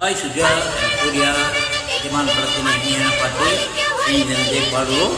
Hi Suja, Surya, எஜமான் படத்தின் இனிமையான பாட்டு இணைந்திருந்தே பாடுவோம்.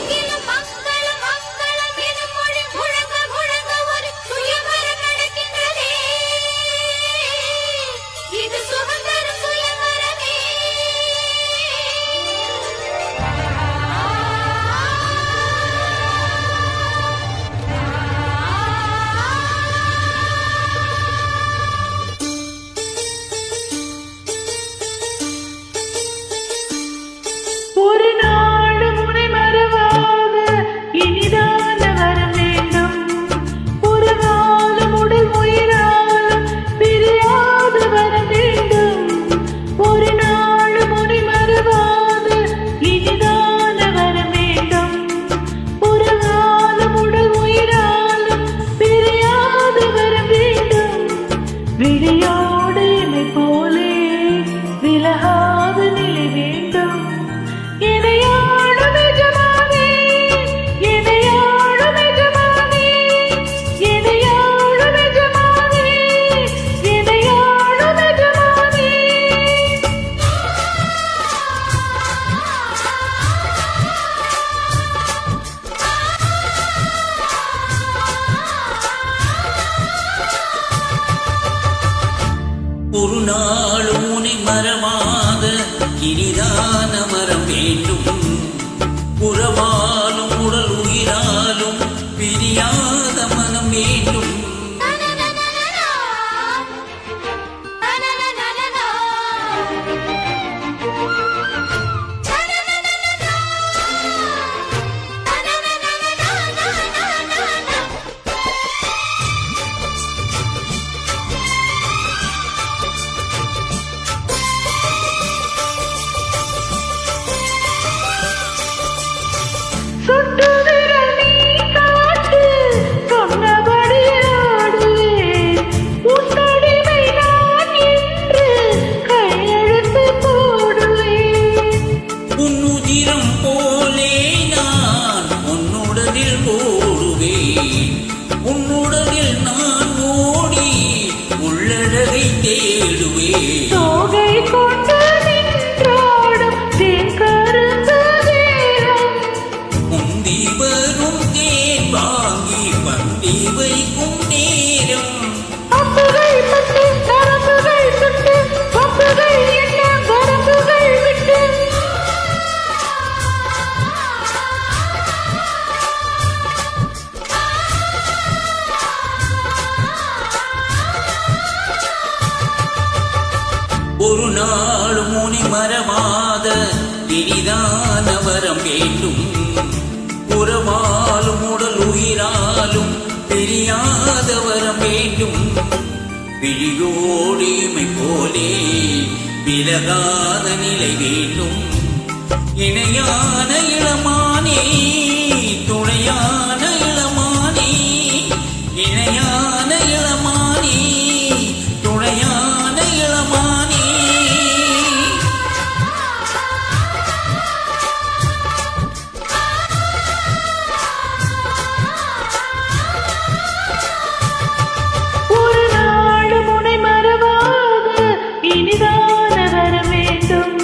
ஒரு நாளும் உன்னை மறவாத இனிதான மரம் வேண்டும். உறவாலும் உடல் உயிராலும் பிரியாத மனம் வேண்டும். உன்னுடலில் நான் ஓடி உள்ளழகை தேடுவேன். தோகை கொண்டு நின்றாடும் தேன்கருத்து தேகம் முந்தி வரும் தேன் வாங்கி பந்தி வைக்கும் நேரம். அம்புகள் பட்டு நரம்புகள் சுட்டு பம்புகள் என்ன வரம்புகள் விட்டு ஒரு நாளும் உன்னை மறவாத இனிதான வரம் வேண்டும். உறவாலும் உடல் உயிராலும் பிரியாத வரம் வேண்டும். விழியோடிமை போலே விலகாத நிலை வேண்டும். இணையான இளமானே, துணையான இளமானே, இணையான இளமானே, துணையான இளமானே. ஒரு நாளும் உன்னை மறவாத இனிதான வரம் வேண்டும்.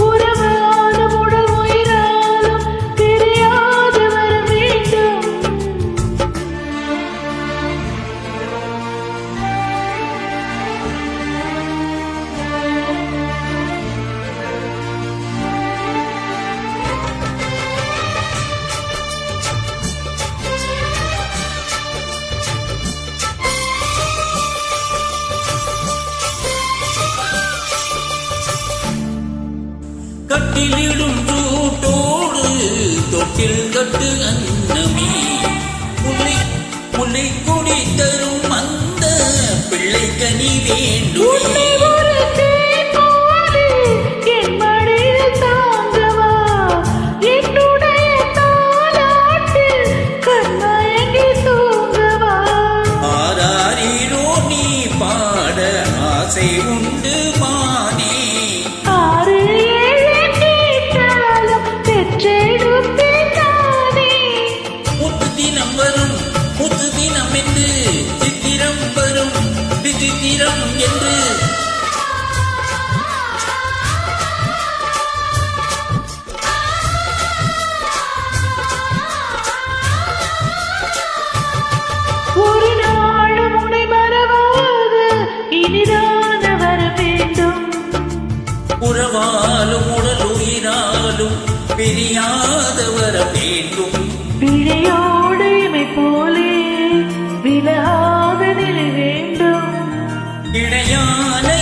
உறவாலும் உடல் உயிராலும் பிரியாத வரம் வேண்டும். கட்டிலிடும் சூட்டோடு தொட்டில் கட்டு அன்னமே, முல்லை கொடி தரும் அந்த பிள்ளை கனி வேண்டுமே. ஒரு தேன் போலே என் மடியில் தாங்கவா, என்னுடைய தாலாட்டில் கண்மயங்கி தூங்கவா. ஆராரிரோ நீ பாட ஆசை உண்டு மானே. ஆறு ஏழு கேட்டாலும் பெற்றெடுப்பேன் நானே. முத்து தினம் வரும், முத்து தினம் என்று சித்திரம் வரும், விசித்திரம் என்று உறவாலும் உடல் உயிராலும் பிரியாத வர வேண்டும். பிழையோடு இமை போலே விலகாத நிலை வேண்டும். இணையான